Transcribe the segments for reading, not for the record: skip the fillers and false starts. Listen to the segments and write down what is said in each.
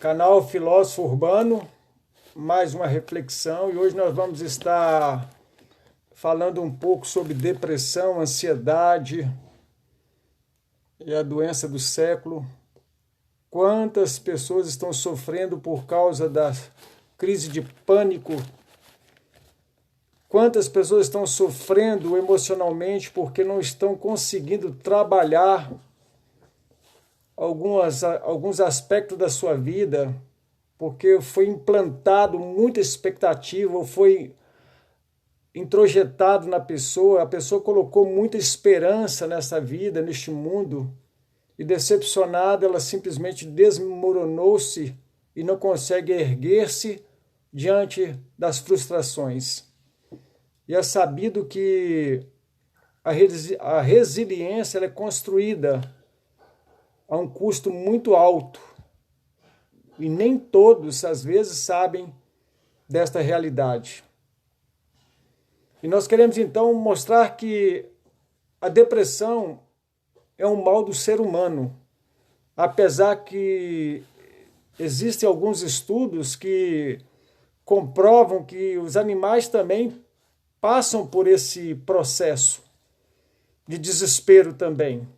Canal Filósofo Urbano, mais uma reflexão, e hoje nós vamos estar falando um pouco sobre depressão, ansiedade e a doença do século. Quantas pessoas estão sofrendo por causa da crise de pânico? Quantas pessoas estão sofrendo emocionalmente porque não estão conseguindo trabalhar alguns aspectos da sua vida, porque foi implantado muita expectativa, ou foi introjetado na pessoa, a pessoa colocou muita esperança nessa vida, neste mundo, e decepcionada, ela simplesmente desmoronou-se e não consegue erguer-se diante das frustrações. E é sabido que a resiliência ela é construída a um custo muito alto. E nem todos, às vezes, sabem desta realidade. E nós queremos, então, mostrar que a depressão é um mal do ser humano. Apesar que existem alguns estudos que comprovam que os animais também passam por esse processo de desespero também.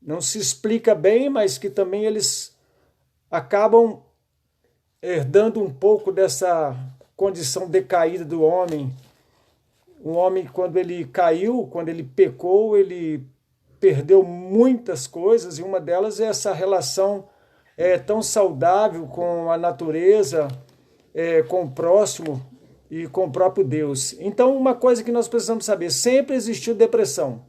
Não se explica bem, mas que também eles acabam herdando um pouco dessa condição decaída do homem. O homem, quando ele caiu, quando ele pecou, ele perdeu muitas coisas, e uma delas é essa relação tão saudável com a natureza, com o próximo e com o próprio Deus. Então, uma coisa que nós precisamos saber, sempre existiu depressão.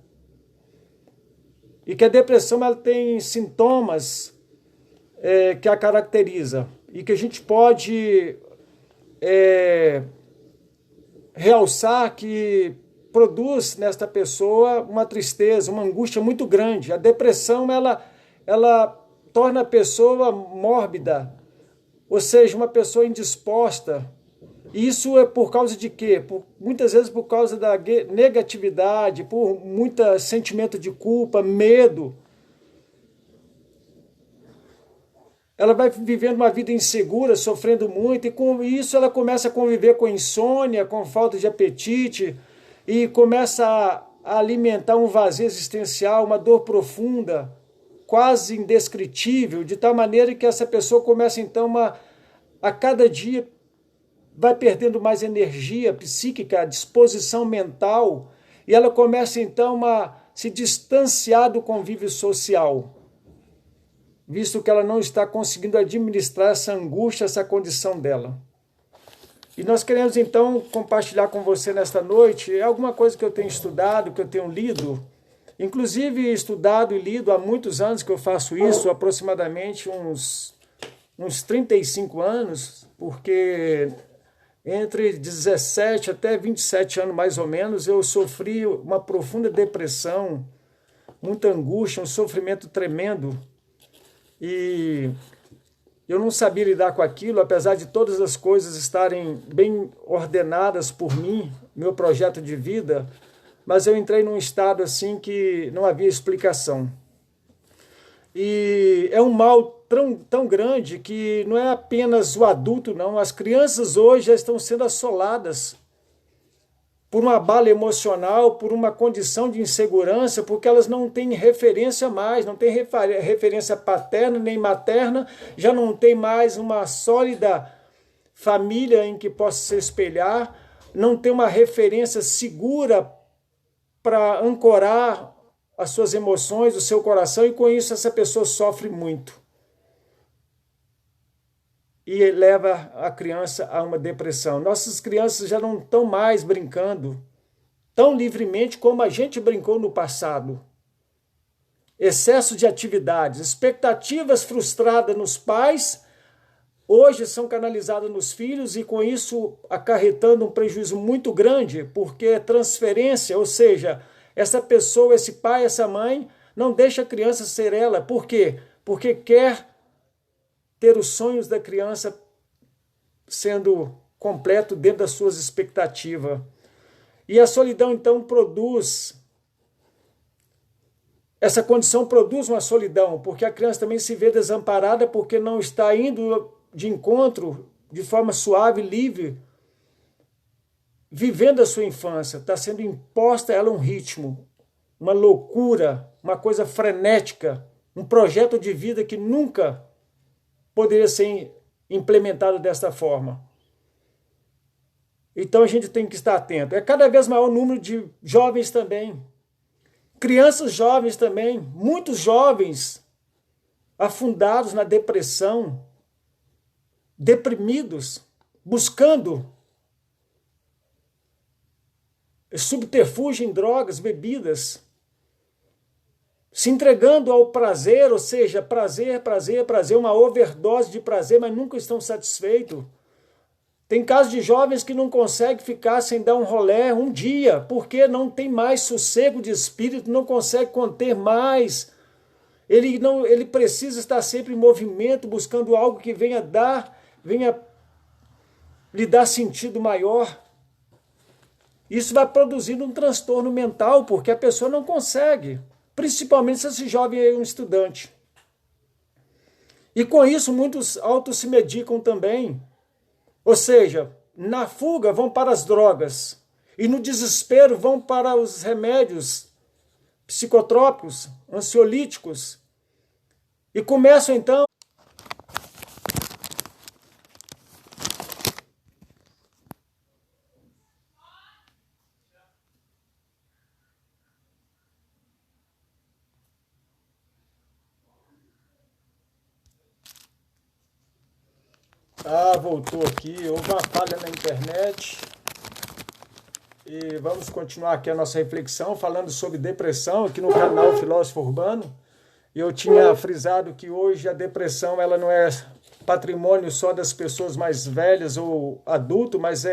E que a depressão ela tem sintomas que a caracteriza e que a gente pode realçar que produz nesta pessoa uma tristeza, uma angústia muito grande. A depressão ela torna a pessoa mórbida, ou seja, uma pessoa indisposta. Isso é por causa de quê? Muitas vezes por causa da negatividade, por muito sentimento de culpa, medo. Ela vai vivendo uma vida insegura, sofrendo muito, e com isso ela começa a conviver com insônia, com falta de apetite, e começa a alimentar um vazio existencial, uma dor profunda, quase indescritível, de tal maneira que essa pessoa começa então a cada dia vai perdendo mais energia psíquica, disposição mental, e ela começa então a se distanciar do convívio social, visto que ela não está conseguindo administrar essa angústia, essa condição dela. E nós queremos então compartilhar com você nesta noite alguma coisa que eu tenho estudado, que eu tenho lido, inclusive estudado e lido há muitos anos que eu faço isso, aproximadamente uns 35 anos, porque entre 17 até 27 anos, mais ou menos, eu sofri uma profunda depressão, muita angústia, um sofrimento tremendo. E eu não sabia lidar com aquilo, apesar de todas as coisas estarem bem ordenadas por mim, meu projeto de vida, mas eu entrei num estado assim que não havia explicação. E é um mal tão grande que não é apenas o adulto, não. As crianças hoje já estão sendo assoladas por uma bala emocional, por uma condição de insegurança, porque elas não têm referência mais, não têm referência paterna nem materna, já não tem mais uma sólida família em que possa se espelhar, não tem uma referência segura para ancorar as suas emoções, o seu coração, e com isso essa pessoa sofre muito. E leva a criança a uma depressão. Nossas crianças já não estão mais brincando tão livremente como a gente brincou no passado. Excesso de atividades, expectativas frustradas nos pais, hoje são canalizadas nos filhos, e com isso acarretando um prejuízo muito grande, porque é transferência, ou seja, essa pessoa, esse pai, essa mãe, não deixa a criança ser ela. Por quê? Porque quer ter os sonhos da criança sendo completo dentro das suas expectativas. E a solidão, então, essa condição produz uma solidão, porque a criança também se vê desamparada, porque não está indo de encontro de forma suave, livre, vivendo a sua infância. Está sendo imposta a ela um ritmo, uma loucura, uma coisa frenética, um projeto de vida que nunca poderia ser implementado desta forma. Então a gente tem que estar atento. É cada vez maior o número de jovens também, crianças jovens também, muitos jovens afundados na depressão, deprimidos, buscando subterfúgio em drogas, bebidas, se entregando ao prazer, ou seja, prazer, prazer, prazer, uma overdose de prazer, mas nunca estão satisfeitos. Tem casos de jovens que não conseguem ficar sem dar um rolé um dia, porque não tem mais sossego de espírito, não consegue conter mais. Ele precisa estar sempre em movimento, buscando algo que venha lhe dar sentido maior. Isso vai produzindo um transtorno mental, porque a pessoa não consegue, principalmente se esse jovem é um estudante. E com isso muitos autos se medicam também. Ou seja, na fuga vão para as drogas e no desespero vão para os remédios psicotrópicos, ansiolíticos e começam então voltou aqui, houve uma falha na internet. E vamos continuar aqui a nossa reflexão falando sobre depressão aqui no canal Filósofo Urbano. Eu tinha frisado que hoje a depressão ela não é patrimônio só das pessoas mais velhas ou adulto, mas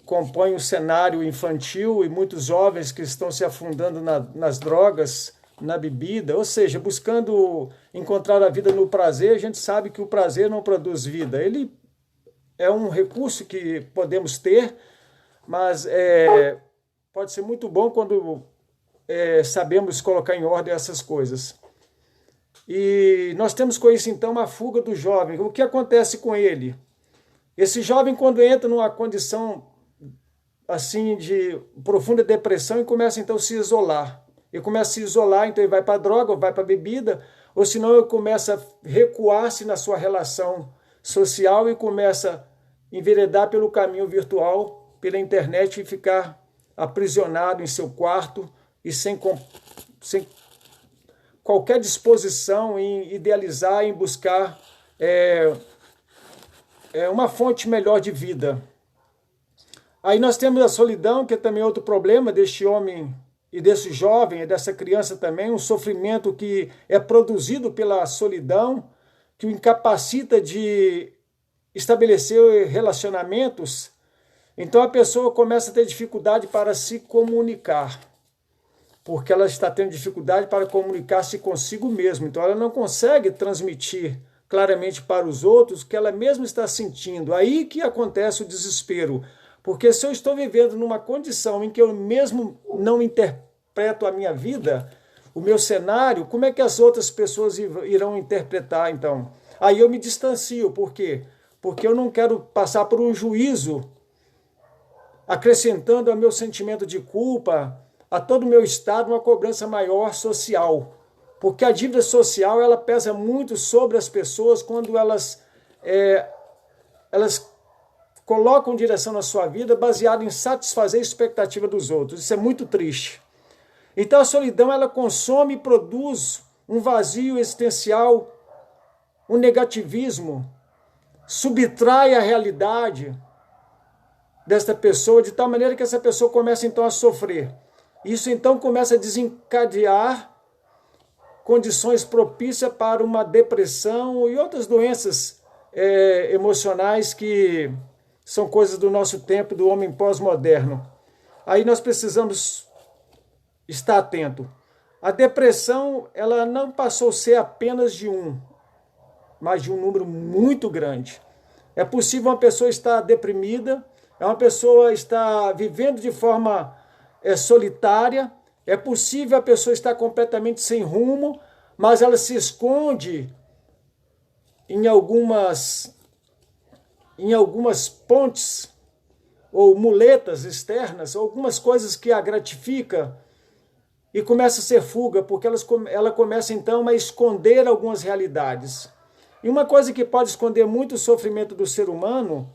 compõe um cenário infantil e muitos jovens que estão se afundando nas drogas, na bebida, ou seja, buscando encontrar a vida no prazer. A gente sabe que o prazer não produz vida. Ele é um recurso que podemos ter, mas pode ser muito bom quando sabemos colocar em ordem essas coisas. E nós temos com isso, então, a fuga do jovem. O que acontece com ele? Esse jovem, quando entra numa condição assim de profunda depressão, e começa, então, a se isolar. Ele começa a se isolar, então ele vai para a droga, ou vai para a bebida, ou senão ele começa a recuar-se na sua relação social e começa a enveredar pelo caminho virtual, pela internet, e ficar aprisionado em seu quarto e sem qualquer disposição em idealizar, em buscar uma fonte melhor de vida. Aí nós temos a solidão, que é também outro problema deste homem e desse jovem, e dessa criança também, um sofrimento que é produzido pela solidão, que o incapacita de estabelecer relacionamentos. Então a pessoa começa a ter dificuldade para se comunicar, porque ela está tendo dificuldade para comunicar-se consigo mesma. Então ela não consegue transmitir claramente para os outros o que ela mesma está sentindo. Aí que acontece o desespero. Porque se eu estou vivendo numa condição em que eu mesmo não interpreto a minha vida, o meu cenário, como é que as outras pessoas irão interpretar, então? Aí eu me distancio. Por quê? Porque eu não quero passar por um juízo, acrescentando ao meu sentimento de culpa, a todo o meu estado, uma cobrança maior social. Porque a dívida social, ela pesa muito sobre as pessoas quando elas colocam direção na sua vida baseada em satisfazer a expectativa dos outros. Isso é muito triste. Então a solidão, ela consome e produz um vazio existencial, um negativismo, subtrai a realidade desta pessoa, de tal maneira que essa pessoa começa então a sofrer. Isso então começa a desencadear condições propícias para uma depressão e outras doenças emocionais que são coisas do nosso tempo, do homem pós-moderno. Aí nós precisamos estar atento. A depressão, ela não passou a ser apenas de mas de um número muito grande. É possível uma pessoa estar deprimida, uma pessoa estar vivendo de forma solitária, é possível a pessoa estar completamente sem rumo, mas ela se esconde em algumas pontes ou muletas externas, algumas coisas que a gratifica e começa a ser fuga, porque ela começa então a esconder algumas realidades. E uma coisa que pode esconder muito o sofrimento do ser humano,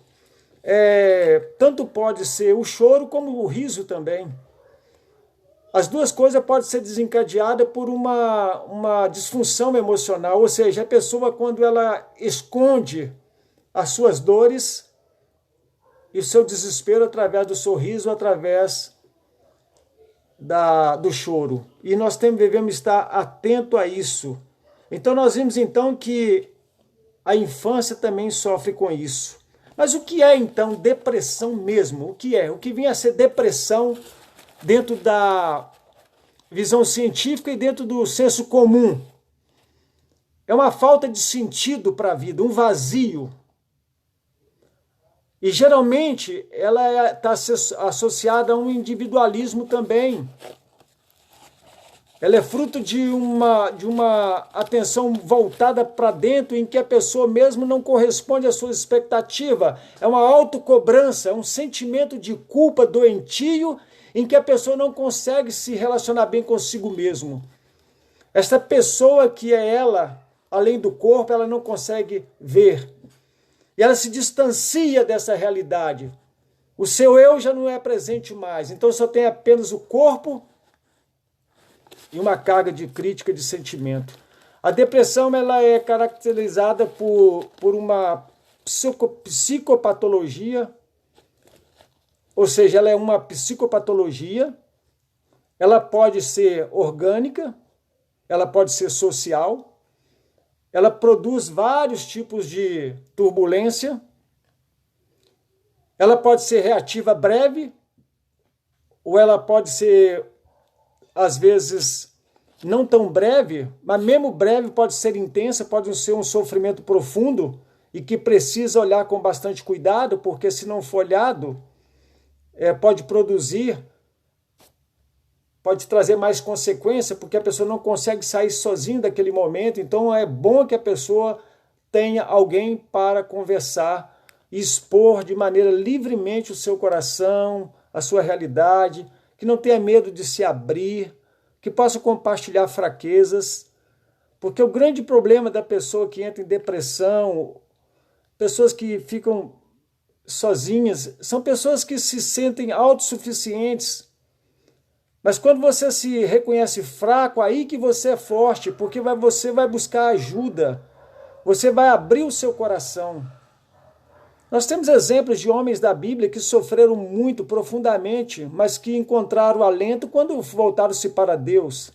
tanto pode ser o choro como o riso também. As duas coisas podem ser desencadeadas por uma disfunção emocional, ou seja, a pessoa quando ela esconde as suas dores e o seu desespero através do sorriso, através do choro. E nós devemos estar atento a isso. Então nós vimos então que a infância também sofre com isso. Mas o que é então depressão mesmo? O que é? O que vinha a ser depressão dentro da visão científica e dentro do senso comum? É uma falta de sentido para a vida, um vazio. E geralmente ela está associada a um individualismo também. Ela é fruto de uma atenção voltada para dentro, em que a pessoa mesmo não corresponde à sua expectativa. É uma autocobrança, é um sentimento de culpa doentio, em que a pessoa não consegue se relacionar bem consigo mesmo. Esta pessoa que é ela, além do corpo, ela não consegue ver. E ela se distancia dessa realidade. O seu eu já não é presente mais. Então só tem apenas o corpo e uma carga de crítica de sentimento. A depressão ela é caracterizada por uma psicopatologia, ou seja, ela é uma psicopatologia. Ela pode ser orgânica, ela pode ser social. Ela produz vários tipos de turbulência. Ela pode ser reativa breve, ou ela pode ser, às vezes, não tão breve, mas mesmo breve pode ser intensa, pode ser um sofrimento profundo e que precisa olhar com bastante cuidado, porque se não for olhado, pode trazer mais consequência, porque a pessoa não consegue sair sozinha daquele momento. Então é bom que a pessoa tenha alguém para conversar e expor de maneira livremente o seu coração, a sua realidade, que não tenha medo de se abrir, que possa compartilhar fraquezas, porque o grande problema da pessoa que entra em depressão, pessoas que ficam sozinhas, são pessoas que se sentem autossuficientes. Mas quando você se reconhece fraco, aí que você é forte, porque você vai buscar ajuda, você vai abrir o seu coração. Nós temos exemplos de homens da Bíblia que sofreram muito, profundamente, mas que encontraram alento quando voltaram-se para Deus.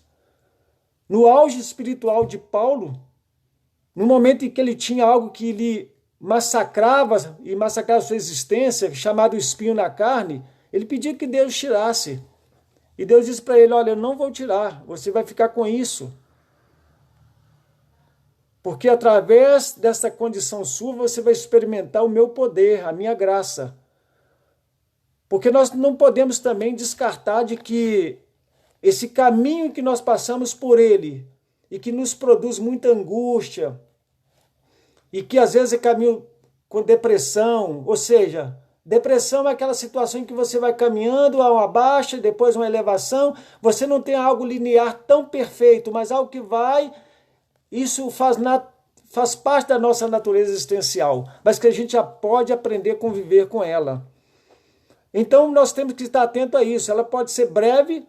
No auge espiritual de Paulo, no momento em que ele tinha algo que lhe massacrava sua existência, chamado espinho na carne, ele pedia que Deus tirasse. E Deus disse para ele, olha, eu não vou tirar, você vai ficar com isso. Porque através dessa condição sua, você vai experimentar o meu poder, a minha graça. Porque nós não podemos também descartar de que esse caminho que nós passamos por ele, e que nos produz muita angústia, e que às vezes é caminho com depressão, ou seja, depressão é aquela situação em que você vai caminhando a uma baixa, depois uma elevação, você não tem algo linear tão perfeito, mas algo que vai, isso faz parte da nossa natureza existencial, mas que a gente já pode aprender a conviver com ela. Então nós temos que estar atento a isso, ela pode ser breve,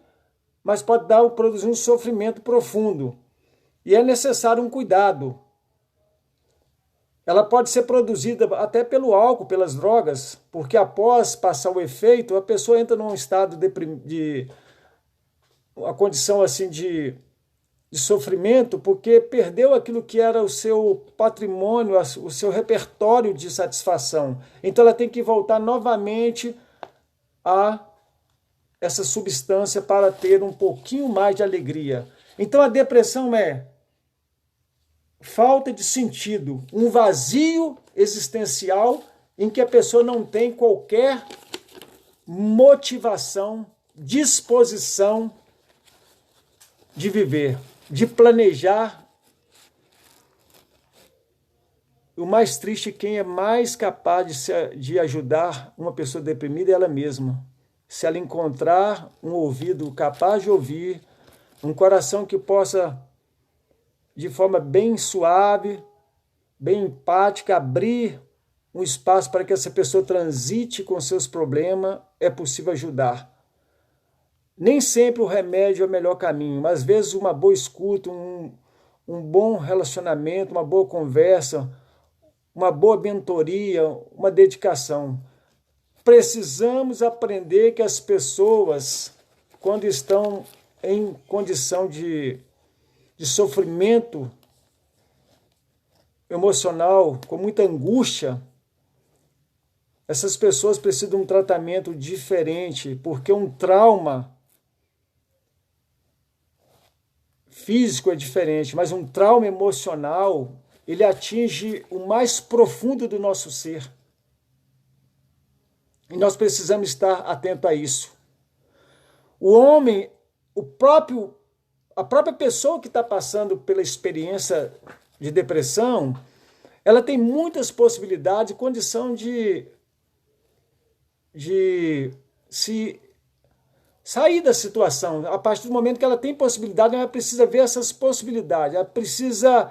mas pode produzir um sofrimento profundo, e é necessário um cuidado. Ela pode ser produzida até pelo álcool, pelas drogas, porque após passar o efeito, a pessoa entra num estado de uma condição assim de sofrimento, porque perdeu aquilo que era o seu patrimônio, o seu repertório de satisfação. Então ela tem que voltar novamente a essa substância para ter um pouquinho mais de alegria. Então a depressão é falta de sentido, um vazio existencial em que a pessoa não tem qualquer motivação, disposição de viver, de planejar o mais triste, quem é mais capaz de ajudar uma pessoa deprimida é ela mesma. Se ela encontrar um ouvido capaz de ouvir, um coração que possa, de forma bem suave, bem empática, abrir um espaço para que essa pessoa transite com seus problemas, é possível ajudar. Nem sempre o remédio é o melhor caminho, mas às vezes uma boa escuta, um bom relacionamento, uma boa conversa, uma boa mentoria, uma dedicação. Precisamos aprender que as pessoas, quando estão em condição de sofrimento emocional, com muita angústia, essas pessoas precisam de um tratamento diferente, porque um trauma físico é diferente, mas um trauma emocional, ele atinge o mais profundo do nosso ser. E nós precisamos estar atento a isso. O homem, a própria pessoa que está passando pela experiência de depressão, ela tem muitas possibilidades e condição de se sair da situação. A partir do momento que ela tem possibilidade, ela precisa ver essas possibilidades, ela precisa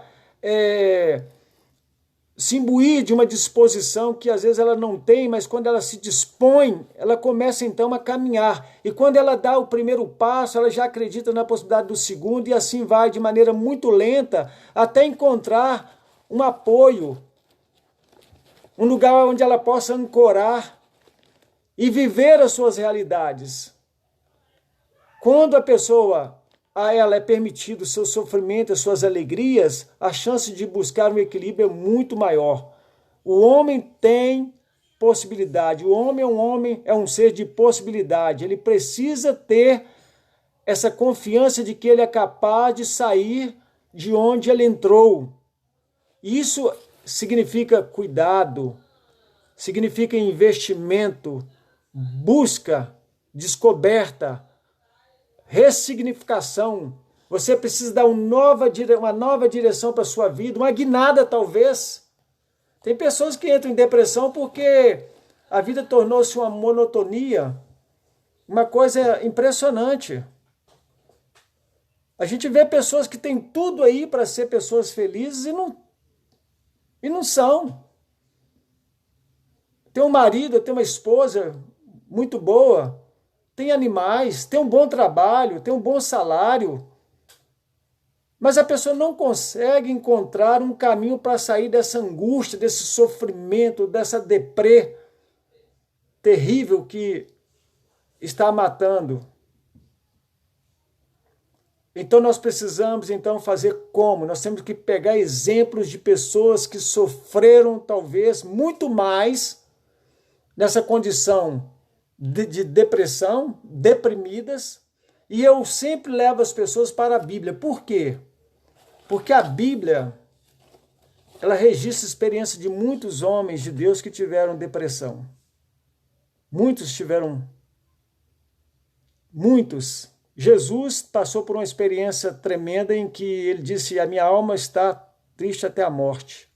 se imbuir de uma disposição que às vezes ela não tem, mas quando ela se dispõe, ela começa então a caminhar. E quando ela dá o primeiro passo, ela já acredita na possibilidade do segundo e assim vai de maneira muito lenta até encontrar um apoio, um lugar onde ela possa ancorar e viver as suas realidades. Quando a ela é permitido o seu sofrimento, as suas alegrias, a chance de buscar um equilíbrio é muito maior. O homem tem possibilidade, o homem é um ser de possibilidade, ele precisa ter essa confiança de que ele é capaz de sair de onde ele entrou. Isso significa cuidado, significa investimento, busca, descoberta, ressignificação. Você precisa dar uma nova direção para a sua vida, uma guinada talvez. Tem pessoas que entram em depressão porque a vida tornou-se uma monotonia, uma coisa impressionante. A gente vê pessoas que têm tudo aí para ser pessoas felizes e não são. Tem um marido, tem uma esposa muito boa, tem animais, tem um bom trabalho, tem um bom salário, mas a pessoa não consegue encontrar um caminho para sair dessa angústia, desse sofrimento, dessa deprê terrível que está matando. Então nós precisamos fazer como? Nós temos que pegar exemplos de pessoas que sofreram talvez muito mais nessa condição de depressão, deprimidas, e eu sempre levo as pessoas para a Bíblia. Por quê? Porque a Bíblia, ela registra a experiência de muitos homens de Deus que tiveram depressão. Muitos. Jesus passou por uma experiência tremenda em que ele disse: a minha alma está triste até a morte.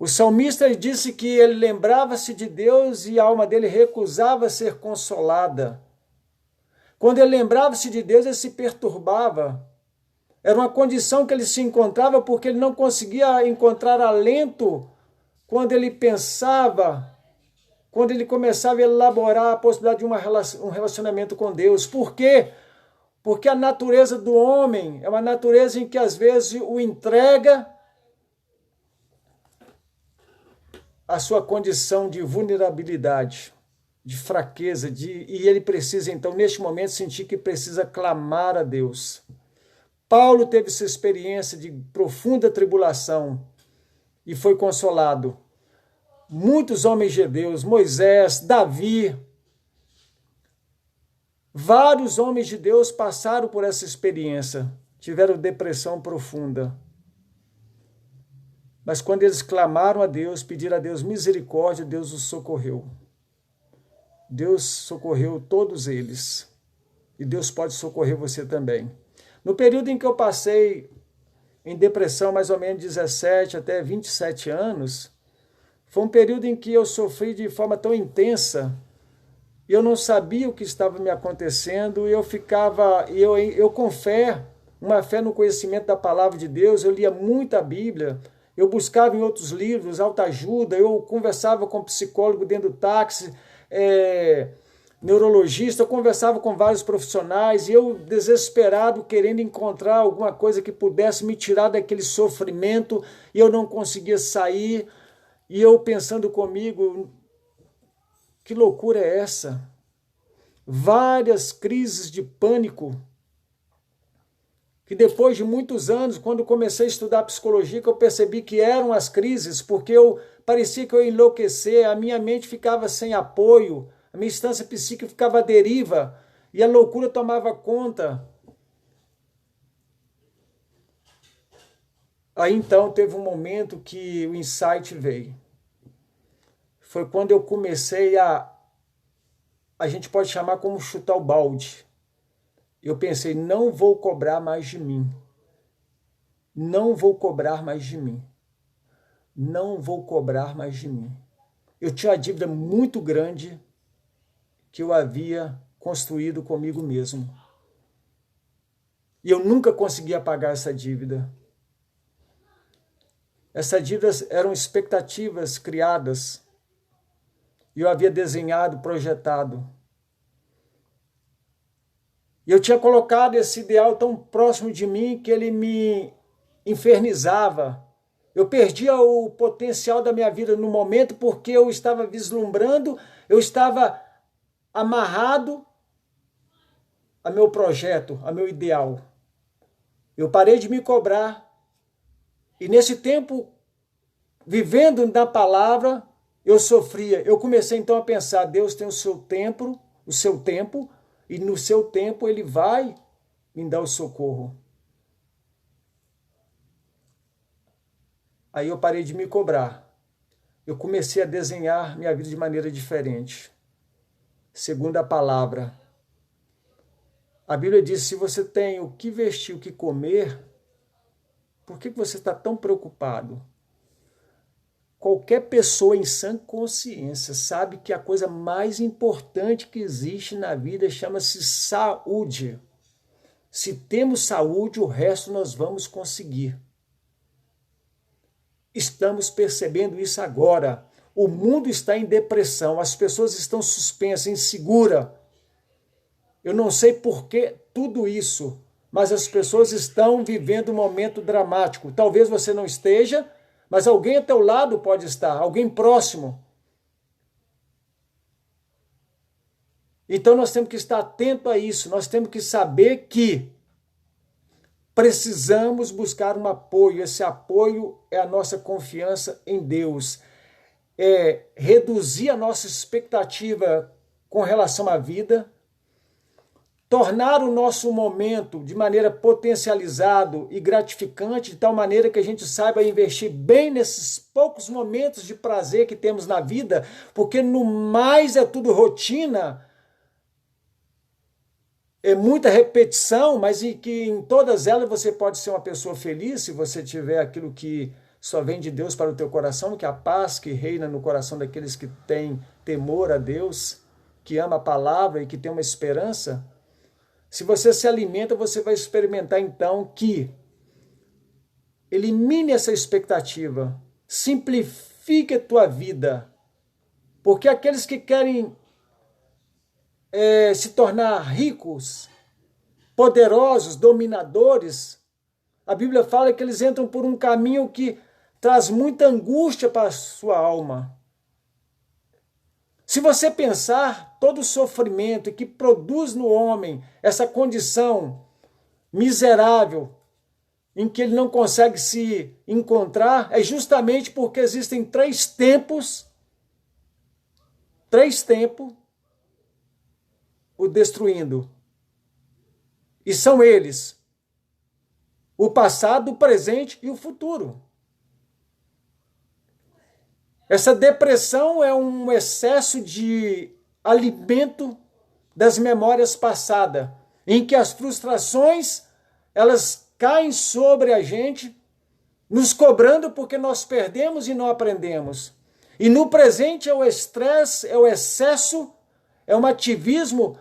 O salmista disse que ele lembrava-se de Deus e a alma dele recusava ser consolada. Quando ele lembrava-se de Deus, ele se perturbava. Era uma condição que ele se encontrava porque ele não conseguia encontrar alento quando ele pensava, quando ele começava a elaborar a possibilidade de um relacionamento com Deus. Por quê? Porque a natureza do homem é uma natureza em que às vezes o entrega a sua condição de vulnerabilidade, de fraqueza, e ele precisa, então, neste momento, sentir que precisa clamar a Deus. Paulo teve essa experiência de profunda tribulação e foi consolado. Muitos homens de Deus, Moisés, Davi, vários homens de Deus passaram por essa experiência, tiveram depressão profunda. Mas quando eles clamaram a Deus, pediram a Deus misericórdia, Deus os socorreu. Deus socorreu todos eles. E Deus pode socorrer você também. No período em que eu passei em depressão mais ou menos 17 até 27 anos, foi um período em que eu sofri de forma tão intensa, eu não sabia o que estava me acontecendo, eu com fé, uma fé no conhecimento da palavra de Deus, eu lia muita Bíblia, eu buscava em outros livros, autoajuda, eu conversava com psicólogo dentro do táxi, neurologista, eu conversava com vários profissionais, e eu desesperado, querendo encontrar alguma coisa que pudesse me tirar daquele sofrimento, e eu não conseguia sair, e eu pensando comigo, que loucura é essa? Várias crises de pânico, que depois de muitos anos, quando comecei a estudar psicologia, que eu percebi que eram as crises, porque parecia que eu ia enlouquecer, a minha mente ficava sem apoio, a minha instância psíquica ficava à deriva, e a loucura tomava conta. Aí então teve um momento que o insight veio. Foi quando eu comecei a gente pode chamar como chutar o balde. Eu pensei, não vou cobrar mais de mim. Não vou cobrar mais de mim. Não vou cobrar mais de mim. Eu tinha uma dívida muito grande que eu havia construído comigo mesmo. E eu nunca conseguia pagar essa dívida. Essas dívidas eram expectativas criadas. E eu havia desenhado, projetado. E eu tinha colocado esse ideal tão próximo de mim que ele me infernizava. Eu perdia o potencial da minha vida no momento porque eu estava vislumbrando, eu estava amarrado a meu projeto, a meu ideal. Eu parei de me cobrar. E nesse tempo, vivendo na palavra, eu sofria. Eu comecei então a pensar, Deus tem o seu tempo, e no seu tempo ele vai me dar o socorro. Aí eu parei de me cobrar. Eu comecei a desenhar minha vida de maneira diferente. Segundo a palavra. A Bíblia diz, se você tem o que vestir, o que comer, por que você está tão preocupado? Qualquer pessoa em sã consciência sabe que a coisa mais importante que existe na vida chama-se saúde. Se temos saúde, o resto nós vamos conseguir. Estamos percebendo isso agora. O mundo está em depressão, as pessoas estão suspensas, inseguras. Eu não sei por que tudo isso, mas as pessoas estão vivendo um momento dramático. Talvez você não esteja, mas alguém ao teu lado pode estar, alguém próximo. Então nós temos que estar atento a isso, nós temos que saber que precisamos buscar um apoio. Esse apoio é a nossa confiança em Deus. É reduzir a nossa expectativa com relação à vida, tornar o nosso momento de maneira potencializado e gratificante, de tal maneira que a gente saiba investir bem nesses poucos momentos de prazer que temos na vida, porque no mais é tudo rotina, é muita repetição, mas em todas elas você pode ser uma pessoa feliz se você tiver aquilo que só vem de Deus para o teu coração, que é a paz que reina no coração daqueles que têm temor a Deus, que ama a palavra e que tem uma esperança. Se você se alimenta, você vai experimentar então que elimine essa expectativa, simplifique a tua vida, porque aqueles que querem se tornar ricos, poderosos, dominadores, a Bíblia fala que eles entram por um caminho que traz muita angústia para a sua alma. Se você pensar, todo o sofrimento que produz no homem essa condição miserável, em que ele não consegue se encontrar, é justamente porque existem três tempos o destruindo. E são eles: o passado, o presente e o futuro. Essa depressão é um excesso de alimento das memórias passadas, em que as frustrações, elas caem sobre a gente nos cobrando porque nós perdemos e não aprendemos. E no presente é o estresse, é o excesso, é um ativismo,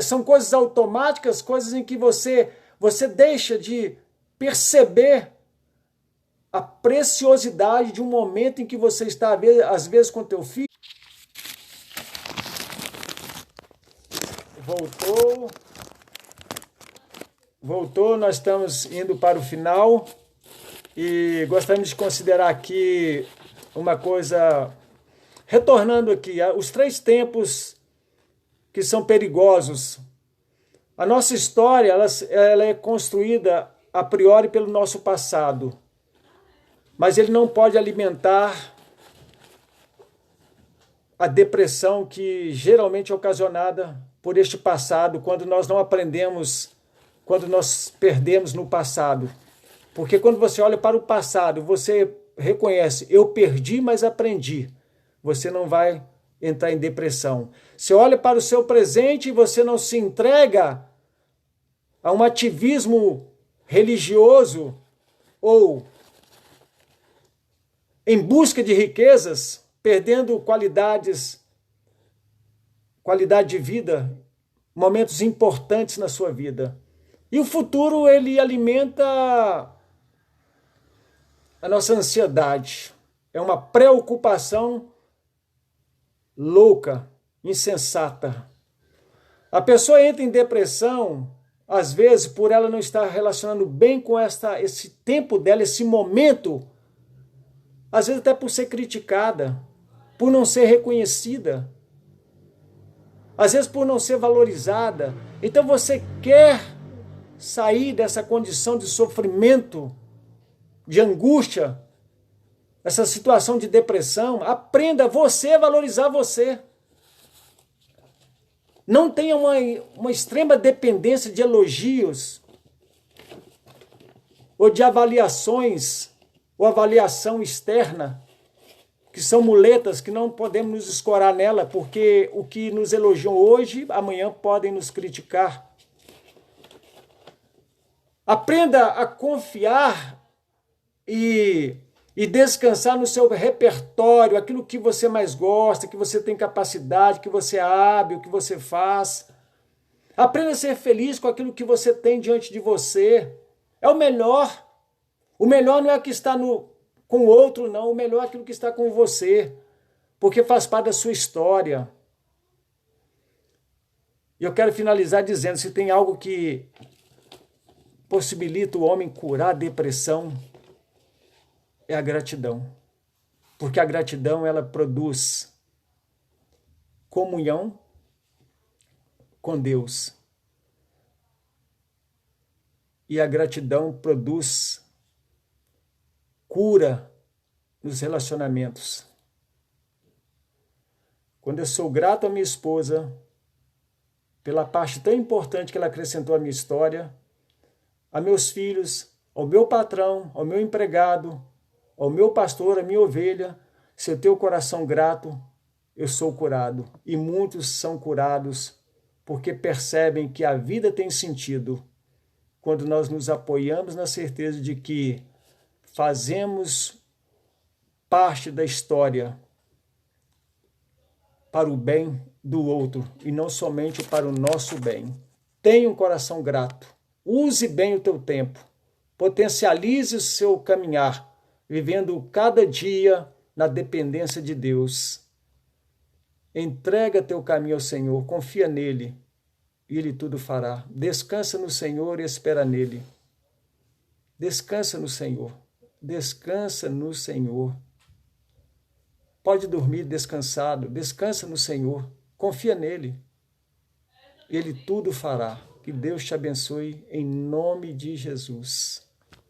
são coisas automáticas, coisas em que você deixa de perceber a preciosidade de um momento em que você está, às vezes, com teu filho. Voltou, nós estamos indo para o final e gostaríamos de considerar aqui uma coisa, retornando aqui, os 3 tempos que são perigosos. A nossa história, ela é construída a priori pelo nosso passado, mas ele não pode alimentar a depressão que geralmente é ocasionada por este passado, quando nós não aprendemos, quando nós perdemos no passado. Porque quando você olha para o passado, você reconhece, eu perdi, mas aprendi. Você não vai entrar em depressão. Você olha para o seu presente e você não se entrega a um ativismo religioso ou em busca de riquezas, perdendo qualidade de vida, momentos importantes na sua vida. E o futuro, ele alimenta a nossa ansiedade. É uma preocupação louca, insensata. A pessoa entra em depressão, às vezes, por ela não estar relacionando bem com esse tempo dela, esse momento, às vezes até por ser criticada, por não ser reconhecida, às vezes por não ser valorizada. Então você quer sair dessa condição de sofrimento, de angústia, essa situação de depressão, aprenda você a valorizar você. Não tenha uma extrema dependência de elogios ou de avaliações ou avaliação externa, que são muletas que não podemos nos escorar nela, porque o que nos elogiam hoje, amanhã podem nos criticar. Aprenda a confiar e descansar no seu repertório, aquilo que você mais gosta, que você tem capacidade, que você é hábil, que você faz. Aprenda a ser feliz com aquilo que você tem diante de você. É o melhor. O melhor não é o que está com o outro, não. O melhor é aquilo que está com você, porque faz parte da sua história. E eu quero finalizar dizendo, se tem algo que possibilita o homem curar a depressão, é a gratidão. Porque a gratidão, ela produz comunhão com Deus. E a gratidão produz cura nos relacionamentos. Quando eu sou grato à minha esposa, pela parte tão importante que ela acrescentou à minha história, a meus filhos, ao meu patrão, ao meu empregado, ao meu pastor, à minha ovelha, se eu tenho o coração grato, eu sou curado. E muitos são curados porque percebem que a vida tem sentido quando nós nos apoiamos na certeza de que fazemos parte da história para o bem do outro e não somente para o nosso bem. Tenha um coração grato. Use bem o teu tempo. Potencialize o seu caminhar, vivendo cada dia na dependência de Deus. Entrega teu caminho ao Senhor, confia nele, e Ele tudo fará. Descansa no Senhor e espera nele. Descansa no Senhor. Descansa no Senhor. Pode dormir descansado. Descansa no Senhor. Confia nele. Ele tudo fará. Que Deus te abençoe em nome de Jesus.